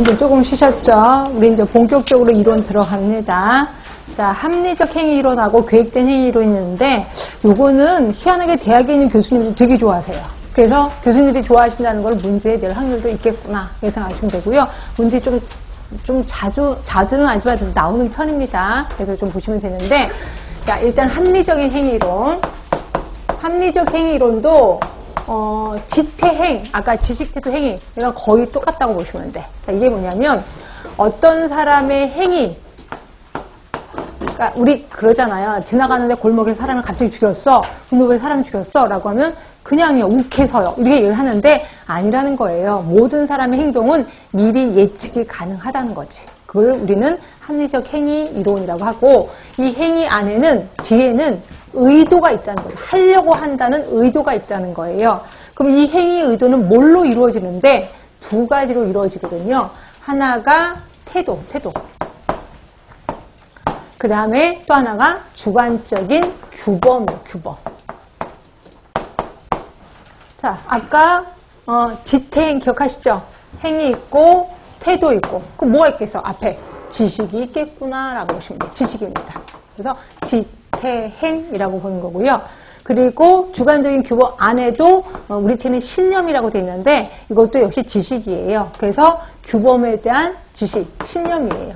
이제 조금 쉬셨죠? 우리 이제 본격적으로 이론 들어갑니다. 자, 합리적 행위 이론하고 계획된 행위 이론이 있는데, 요거는 희한하게 대학에 있는 교수님들이 되게 좋아하세요. 그래서 교수님들이 좋아하신다는 걸 문제에 낼 확률도 있겠구나, 예상하시면 되고요. 문제 좀 자주는 아니지만 나오는 편입니다. 그래서 좀 보시면 되는데, 자, 일단 합리적인 행위 이론. 합리적 행위 이론도 지태행, 아까 지식태도 행위, 이랑 거의 똑같다고 보시면 돼. 자, 이게 뭐냐면, 어떤 사람의 행위, 그러니까 우리 그러잖아요. 지나가는데 골목에 사람을 갑자기 죽였어. 근데 왜 사람 죽였어? 라고 하면, 그냥요, 욱해서요. 이렇게 얘기를 하는데, 아니라는 거예요. 모든 사람의 행동은 미리 예측이 가능하다는 거지. 그걸 우리는 합리적 행위 이론이라고 하고, 이 행위 안에는, 뒤에는 의도가 있다는 거예요. 하려고 한다는 의도가 있다는 거예요. 그럼 이 행위의 의도는 뭘로 이루어지는데 두 가지로 이루어지거든요. 하나가 태도. 그 다음에 또 하나가 주관적인 규범이에요. 규범. 자, 아까 지태행 기억하시죠? 행위 있고 태도 있고. 그럼 뭐가 있겠어? 앞에 지식이 있겠구나라고 보시면 돼요. 지식입니다. 그래서 지태행이라고 보는 거고요. 그리고 주관적인 규범 안에도 우리 책에는 신념이라고 되어 있는데 이것도 역시 지식이에요. 그래서 규범에 대한 지식, 신념이에요.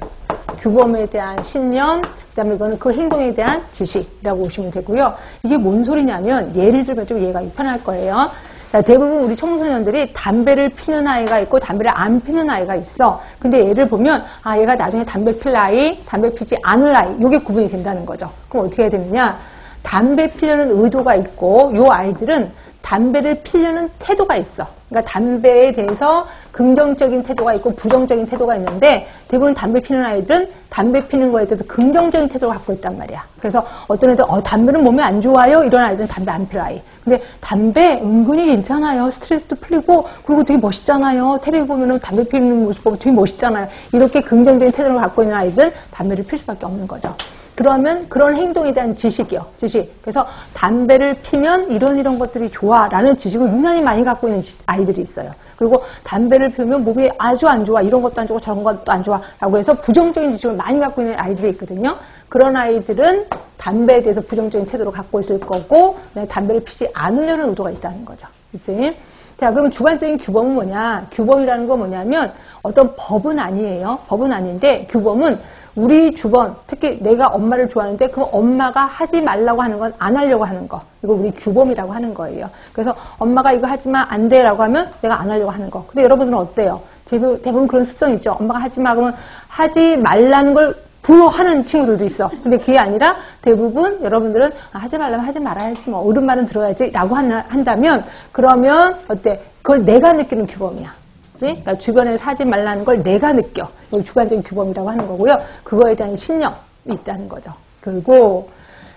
규범에 대한 신념, 그 다음에 이거는 그 행동에 대한 지식이라고 보시면 되고요. 이게 뭔 소리냐면 예를 들면 좀 이해가 편할 거예요. 자, 대부분 우리 청소년들이 담배를 피는 아이가 있고 담배를 안 피는 아이가 있어. 근데 얘를 보면 아, 얘가 나중에 담배 필 아이, 담배 피지 않을 아이, 이게 구분이 된다는 거죠. 그럼 어떻게 해야 되느냐? 담배 피려는 의도가 있고 요 아이들은 담배를 피려는 태도가 있어. 그러니까 담배에 대해서 긍정적인 태도가 있고 부정적인 태도가 있는데 대부분 담배 피는 아이들은 담배 피는 거에 대해서 긍정적인 태도를 갖고 있단 말이야. 그래서 어떤 애들 담배는 몸에 안 좋아요. 이런 아이들은 담배 안 피는 아이. 근데 담배 은근히 괜찮아요. 스트레스도 풀리고 그리고 되게 멋있잖아요. 텔레비 보면은 담배 피는 모습 보면 되게 멋있잖아요. 이렇게 긍정적인 태도를 갖고 있는 아이들은 담배를 필 수밖에 없는 거죠. 그러면 그런 행동에 대한 지식이요. 지식. 그래서 담배를 피면 이런 것들이 좋아라는 지식을 유난히 많이 갖고 있는 아이들이 있어요. 그리고 담배를 피우면 몸이 아주 안 좋아. 이런 것도 안 좋고 저런 것도 안 좋아. 라고 해서 부정적인 지식을 많이 갖고 있는 아이들이 있거든요. 그런 아이들은 담배에 대해서 부정적인 태도를 갖고 있을 거고 담배를 피지 않으려는 의도가 있다는 거죠. 그치? 자, 그럼 주관적인 규범은 뭐냐? 규범이라는 건 뭐냐면 어떤 법은 아니에요. 법은 아닌데 규범은 우리 주변, 특히 내가 엄마를 좋아하는데 그럼 엄마가 하지 말라고 하는 건 안 하려고 하는 거. 이거 우리 규범이라고 하는 거예요. 그래서 엄마가 이거 하지 마, 안 돼 라고 하면 내가 안 하려고 하는 거. 근데 여러분들은 어때요? 대부분 그런 습성이 있죠. 엄마가 하지 마 그러면 하지 말라는 걸 불허하는 친구들도 있어. 근데 그게 아니라 대부분 여러분들은 하지 말라면 하지 말아야지 뭐 옳은 말은 들어야지 라고 한다면 그러면 어때? 그걸 내가 느끼는 규범이야. 그러니까 주변에서 하지 말라는 걸 내가 느껴. 이걸 주관적인 규범이라고 하는 거고요. 그거에 대한 신념이 있다는 거죠. 그리고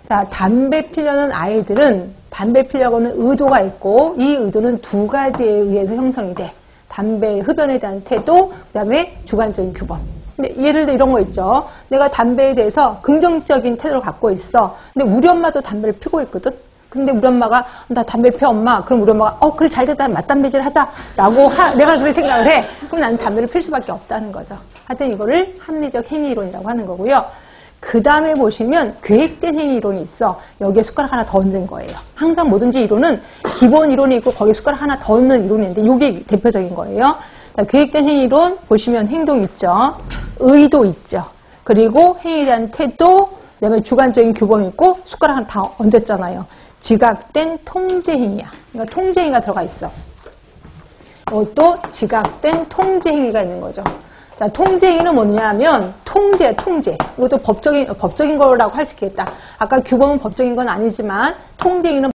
자, 담배 피려는 아이들은 담배 피려고 하는 의도가 있고 이 의도는 두 가지에 의해서 형성이 돼. 담배 흡연에 대한 태도, 그 다음에 주관적인 규범. 근데 예를 들어 이런 거 있죠. 내가 담배에 대해서 긍정적인 태도를 갖고 있어. 근데 우리 엄마도 담배를 피고 있거든. 근데 우리 엄마가 나 담배 피워 엄마. 그럼 우리 엄마가 그래 잘됐다 맞담배질 하자 라고 내가 그렇게 생각을 해. 그럼 나는 담배를 필 수밖에 없다는 거죠. 하여튼 이거를 합리적 행위 이론이라고 하는 거고요. 그 다음에 보시면 계획된 행위 이론이 있어. 여기에 숟가락 하나 더 얹은 거예요. 항상 뭐든지 이론은 기본 이론이 있고 거기에 숟가락 하나 더 얹는 이론이 있는데 이게 대표적인 거예요. 자, 계획된 행위 이론 보시면 행동 있죠. 의도 있죠. 그리고 행위에 대한 태도, 그 다음에 주관적인 규범이 있고 숟가락 하나 다 얹었잖아요. 지각된 통제행위야. 그러니까 통제행위가 들어가 있어. 이것도 지각된 통제행위가 있는 거죠. 자, 통제행위는 뭐냐면 통제. 이것도 법적인 거라고 할 수 있겠다. 아까 규범은 법적인 건 아니지만 통제행위는